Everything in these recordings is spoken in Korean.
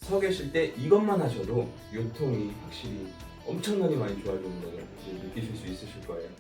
서 계실 때 이것만 하셔도 요통이 확실히 엄청나게 많이 좋아지는 것을 느끼실 수 있으실 거예요.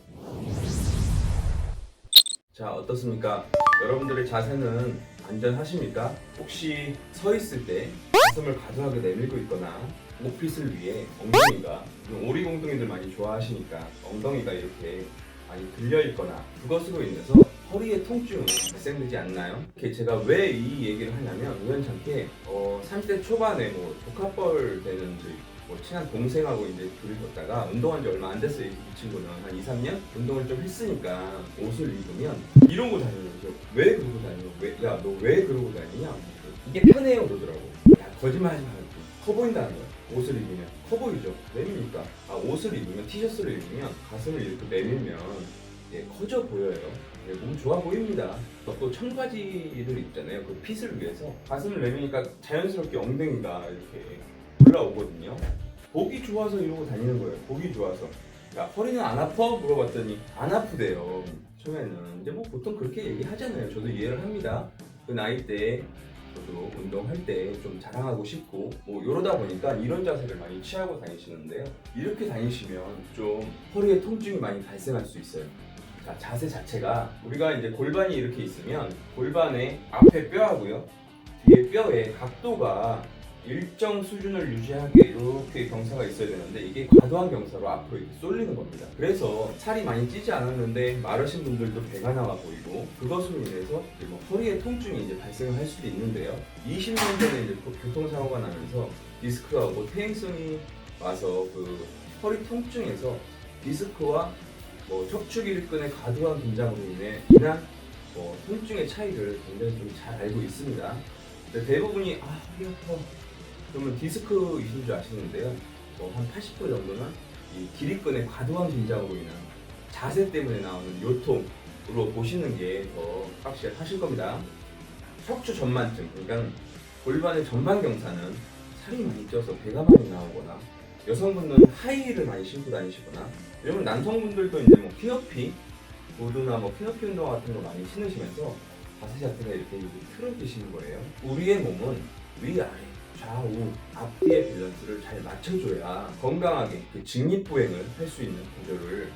자, 어떻습니까? 여러분들의 자세는 안전하십니까? 혹시 서 있을 때 가슴을 과도하게 내밀고 있거나 목핏을 위해 엉덩이가, 오리공둥이들 많이 좋아하시니까 엉덩이가 이렇게 많이 들려 있거나 그것으로 인해서 허리의 통증이 발생되지 않나요? 이렇게 제가 왜 이 얘기를 하냐면 우연찮게 30대 초반에 뭐 조카뻘 되는 친한 동생하고 이제 둘이 걷다가 운동한 지 얼마 안 됐어요. 이 친구는 한 2, 3년 운동을 좀 했으니까 옷을 입으면 이런 거 다니는 거죠. 왜 그러고 다니냐? 야, 너 왜 그러고 다니냐? 이게 편해요 그러더라고. 야, 거짓말하지 말고 커 보인다는 거야. 옷을 입으면 커 보이죠. 내밀니까 옷을 입으면 티셔츠를 입으면 가슴을 이렇게 내밀면 커져 보여요. 몸 좋아 보입니다. 또 청바지를 입잖아요. 그 핏을 위해서 가슴을 내미니까 자연스럽게 엉덩이가 이렇게 올라오거든요. 보기 좋아서 이러고 다니는 거예요. 보기 좋아서. 야, 허리는 안 아파? 물어봤더니 안 아프대요. 처음에는 이제 뭐 보통 그렇게 얘기하잖아요. 저도 이해를 합니다. 그 나이 때 저도 운동할 때 좀 자랑하고 싶고 뭐 이러다 보니까 이런 자세를 많이 취하고 다니시는데요. 이렇게 다니시면 좀 허리에 통증이 많이 발생할 수 있어요. 자, 자세 자체가 우리가 이제 골반이 이렇게 있으면 골반의 앞에 뼈하고요 뒤에 뼈의 각도가 일정 수준을 유지하게 이렇게 경사가 있어야 되는데 이게 과도한 경사로 앞으로 이렇게 쏠리는 겁니다. 그래서 살이 많이 찌지 않았는데 마르신 분들도 배가 나와 보이고 그것으로 인해서 뭐 허리에 통증이 이제 발생을 할 수도 있는데요. 20년 전에 이제 교통사고가 나면서 디스크가 오고 퇴행성이 와서 그 허리 통증에서 디스크와 척추기립근의 과도한 긴장으로 인한 통증의 차이를 굉장히 좀 잘 알고 있습니다. 대부분이 허리 아파 그러면 디스크이신 줄 아시는데요. 한 80% 정도는 이 기립근의 과도한 긴장으로 인한 자세 때문에 나오는 요통으로 보시는 게 더 확실하실 겁니다. 척추 전만증, 그러니까 골반의 전반 경사는 살이 많이 쪄서 배가 많이 나오거나 여성분들은 하이힐을 많이 신고 다니시거나 이러면 남성분들도 이제 피너피 보드나 피너피 운동 같은 거 많이 신으시면서 자세 자체가 이렇게 틀어지시는 거예요. 우리의 몸은 위아래 좌우 앞뒤의 밸런스를 잘 맞춰줘야 건강하게 그 직립보행을 할 수 있는 구조를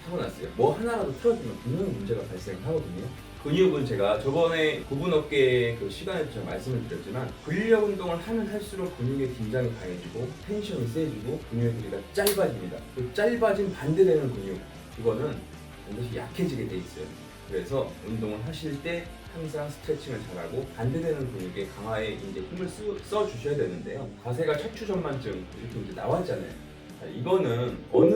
타고났어요. 뭐 하나라도 틀어지면 분명히 문제가 발생하거든요. 근육은 제가 저번에 구분 어깨 그 시간에도 제가 말씀을 드렸지만 근력 운동을 하면 할수록 근육의 긴장이 강해지고 텐션이 세지고 근육의 길이가 짧아집니다. 그 짧아진 반대되는 근육 그거는 반드시 약해지게 돼 있어요. 그래서 운동을 하실 때 항상 스트레칭을 잘하고 반대되는 근육의 강화에 이제 힘을 써 주셔야 되는데요. 자세가 척추 전만증 이렇게 이제 나왔잖아요. 자, 이거는 어느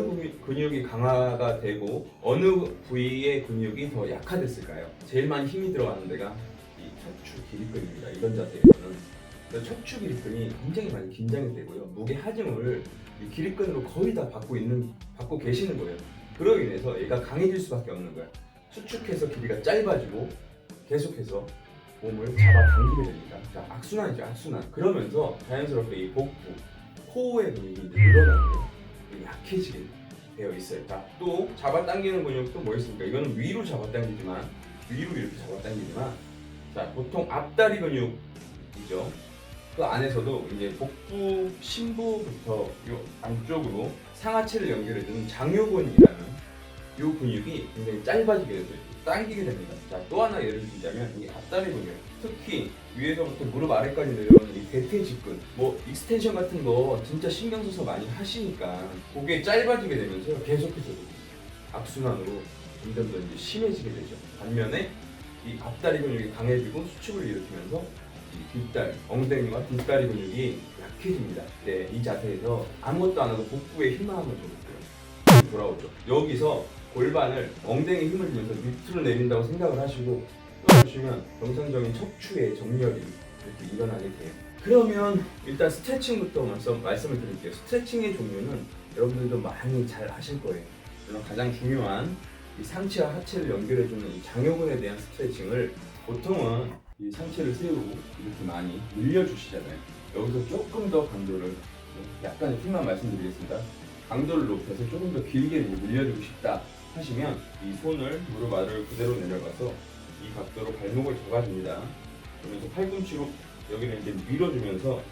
근육이 강화가 되고 어느 부위의 근육이 더 약화됐을까요? 제일 많이 힘이 들어가는 데가 이 척추 기립근입니다. 이런 자세에서는 척추 기립근이 굉장히 많이 긴장이 되고요. 무게 하중을 이 기립근으로 거의 다 받고 계시는 거예요. 그로 인해서 얘가 강해질 수밖에 없는 거예요. 수축해서 길이가 짧아지고 계속해서 몸을 잡아당기게 됩니다. 자, 악순환이죠, 악순환. 그러면서 자연스럽게 이 복부, 코어의 근육이 이제 늘어나고요. 약해지게 되어 있어요. 자, 또 잡아당기는 근육 또 뭐 있습니까? 이거는 위로 잡아당기지만, 자, 보통 앞다리 근육이죠. 그 안에서도 이제 복부, 심부부터 요 안쪽으로 상하체를 연결해주는 장요근이라는 요 근육이 굉장히 짧아지게 돼서 당기게 됩니다. 자, 또 하나 예를 들자면 이 앞다리 근육, 특히 위에서부터 무릎 아래까지 내려오는 이 대퇴직근, 익스텐션 같은 거 진짜 신경 써서 많이 하시니까 그게 짧아지게 되면서 계속해서 악순환으로 점점 더 이제 심해지게 되죠. 반면에 이 앞다리 근육이 강해지고 수축을 일으키면서 이 뒷다리, 엉덩이와 뒷다리 근육이 약해집니다. 네, 이 자세에서 아무것도 안 하고 복부에 힘만 한번 줘볼게요. 돌아오죠. 여기서 골반을 엉덩이 힘을 주면서 밑으로 내린다고 생각을 하시고 보시면 정상적인 척추의 정렬이 이렇게 일어나게 돼요. 그러면 일단 스트레칭부터 말씀을 드릴게요. 스트레칭의 종류는 여러분들도 많이 잘 아실 거예요. 가장 중요한 이 상체와 하체를 연결해주는 이 장요근에 대한 스트레칭을 보통은 이 상체를 세우고 이렇게 많이 늘려주시잖아요. 여기서 조금 더 강도를 약간의 팁만 말씀드리겠습니다. 강도를 높여서 조금 더 길게 늘려주고 싶다 하시면 이 손을 무릎 아래로 그대로 내려가서 이 각도로 발목을 잡아줍니다. 그러면서 팔꿈치로 여기를 이제 밀어주면서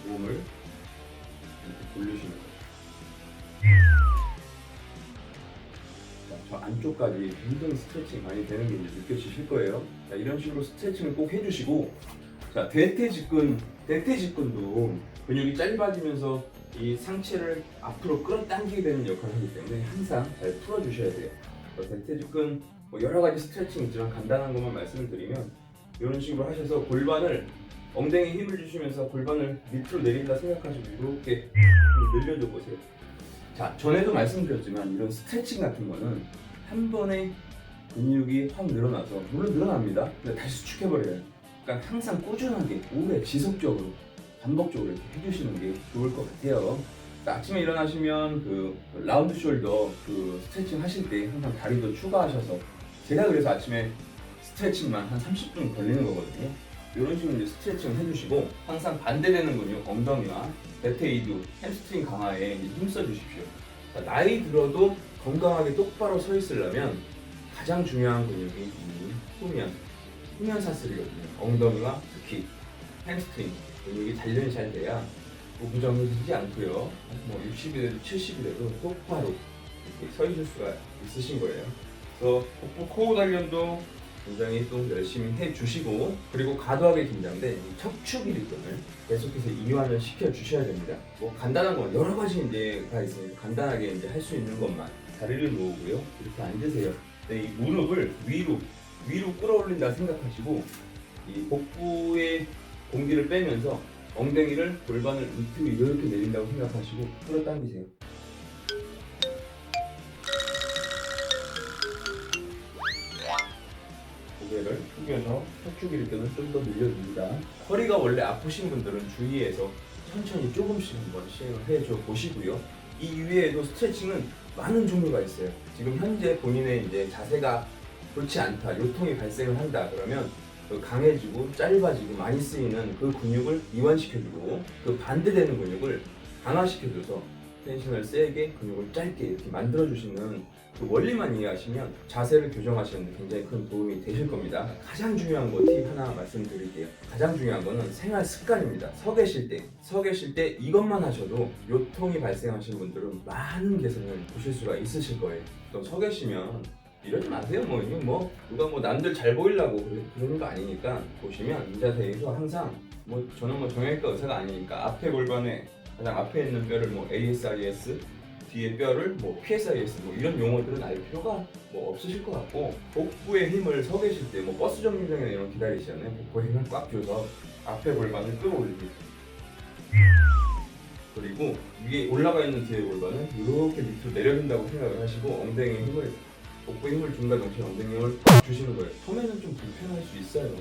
몸을 이렇게 돌리시는 거예요. 자, 저 안쪽까지 굉장히 스트레칭 많이 되는 게 이제 느껴지실 거예요. 자, 이런 식으로 스트레칭을 꼭 해주시고, 자, 대퇴직근도 근육이 짧아지면서 이 상체를 앞으로 끌어당기게 되는 역할을 하기 때문에 항상 잘 풀어주셔야 돼요. 대퇴직근 뭐 여러 가지 스트레칭 있지만 간단한 것만 말씀을 드리면, 이런 식으로 하셔서 골반을, 엉덩이에 힘을 주시면서 골반을 밑으로 내린다 생각하시고 이렇게 늘려줘 보세요. 자, 전에도 말씀드렸지만 이런 스트레칭 같은 거는 한 번에 근육이 확 늘어나서, 물론 늘어납니다. 근데 다시 수축해버려요. 그러니까 항상 꾸준하게 오래 지속적으로 반복적으로 이렇게 해주시는 게 좋을 것 같아요. 그러니까 아침에 일어나시면 그 라운드 숄더 그 스트레칭 하실 때 항상 다리도 추가하셔서, 제가 그래서 아침에 스트레칭만 한 30분 걸리는 거거든요. 이런 식으로 이제 스트레칭을 해주시고, 항상 반대되는 근육 엉덩이와 대퇴 이두, 햄스트링 강화에 힘써 주십시오. 나이 들어도 건강하게 똑바로 서 있으려면 가장 중요한 근육이 이 후면 사슬이거든요. 엉덩이와 특히 햄스트링 근육이 단련이 잘 돼야 부정해지지 않고요. 뭐 60이라도 70이라도 똑바로 이렇게 서 있을 수가 있으신 거예요. 그래서 복부 코어 단련도 굉장히 또 열심히 해주시고, 그리고 과도하게 긴장된 척추 기립근을 계속해서 이완을 시켜주셔야 됩니다. 뭐 간단한 건 여러 가지 이제가 있으니까 간단하게 이제 할 수 있는 것만, 다리를 놓으고요. 이렇게 앉으세요. 네, 이 무릎을 위로 끌어올린다 생각하시고, 이 복부에 공기를 빼면서 엉덩이를, 골반을 밑으로 이렇게 내린다고 생각하시고 끌어당기세요. 고개를 숙여서 척추 기립근을 좀 더 늘려줍니다. 허리가 원래 아프신 분들은 주의해서 천천히 조금씩 한번 시행을 해줘 보시고요. 이 이외에도 스트레칭은 많은 종류가 있어요. 지금 현재 본인의 이제 자세가 좋지 않다, 요통이 발생을 한다 그러면 그 강해지고 짧아지고 많이 쓰이는 그 근육을 이완시켜주고, 그 반대되는 근육을 강화시켜줘서 텐션을 세게, 근육을 짧게 이렇게 만들어주시는 그 원리만 이해하시면 자세를 교정하시는 데 굉장히 큰 도움이 되실 겁니다. 가장 중요한 거 팁 하나 말씀드릴게요. 가장 중요한 거는 생활 습관입니다. 서 계실 때 이것만 하셔도 요통이 발생하시는 분들은 많은 개선을 보실 수가 있으실 거예요. 또 서 계시면 이러지 마세요. 이게 누가 남들 잘 보이려고 그러는 거 아니니까, 보시면 이 자세에서 항상 저는 정형외과 의사가 아니니까 앞에 골반에 가장 앞에 있는 뼈를 ASRES, 뒤에 뼈를 PSIS 이런 용어들은 알 필요가 없으실 것 같고, 복부의 힘을 서 계실 때 버스 정류장이나 이런 기다리시잖아요. 복부의 힘을 꽉 줘서 앞에 골반을 끌어올리기, 그리고 위에 올라가 있는 뒤에 골반은 이렇게 밑으로 내려준다고 생각을 하시고, 엉덩이에 힘을, 복부에 힘을 준과 동시에 엉덩이에 힘을 주시는 거예요. 처음에는 좀 불편할 수 있어요.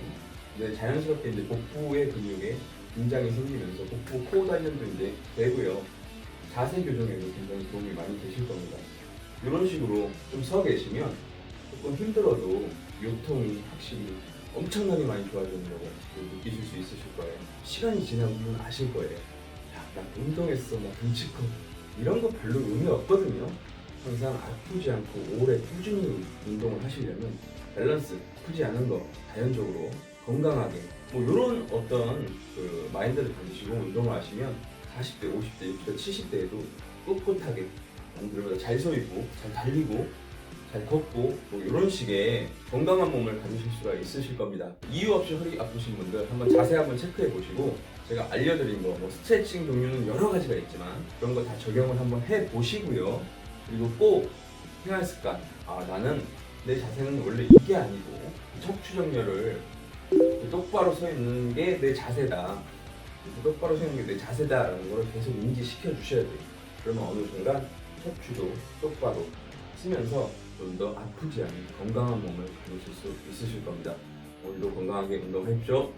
근데 자연스럽게 이제 복부의 근육에 긴장이 생기면서 복부 코어 단련도 이제 되고요. 자세 교정에도 굉장히 도움이 많이 되실 겁니다. 이런 식으로 좀 서 계시면 조금 힘들어도 요통이 확실히 엄청나게 많이 좋아지는 걸 느끼실 수 있으실 거예요. 시간이 지나보면 아실 거예요. 야, 나 운동했어, 나 등치 커, 이런 거 별로 의미 없거든요. 항상 아프지 않고 오래 꾸준히 운동을 하시려면 밸런스, 아프지 않은 거, 자연적으로 건강하게 이런 어떤 그 마인드를 가지시고 운동을 하시면 40대, 50대, 60대, 70대에도 꿋꿋하게 남들보다 잘 서 있고, 잘 달리고, 잘 걷고 이런 식의 건강한 몸을 가지실 수가 있으실 겁니다. 이유 없이 허리 아프신 분들 한번 자세 한번 체크해 보시고, 제가 알려드린 거 스트레칭 종류는 여러 가지가 있지만 그런 거 다 적용을 한번 해 보시고요. 그리고 꼭 생활 습관, 나는 내 자세는 원래 이게 아니고 척추 정렬을 똑바로 서 있는 게 내 자세다, 똑바로 서 있는 게 내 자세다라는 걸 계속 인지시켜 주셔야 돼요. 그러면 어느 순간 척추도 똑바로 쓰면서 좀 더 아프지 않은 건강한 몸을 가지실 수 있으실 겁니다. 오늘도 건강하게 운동하십시오.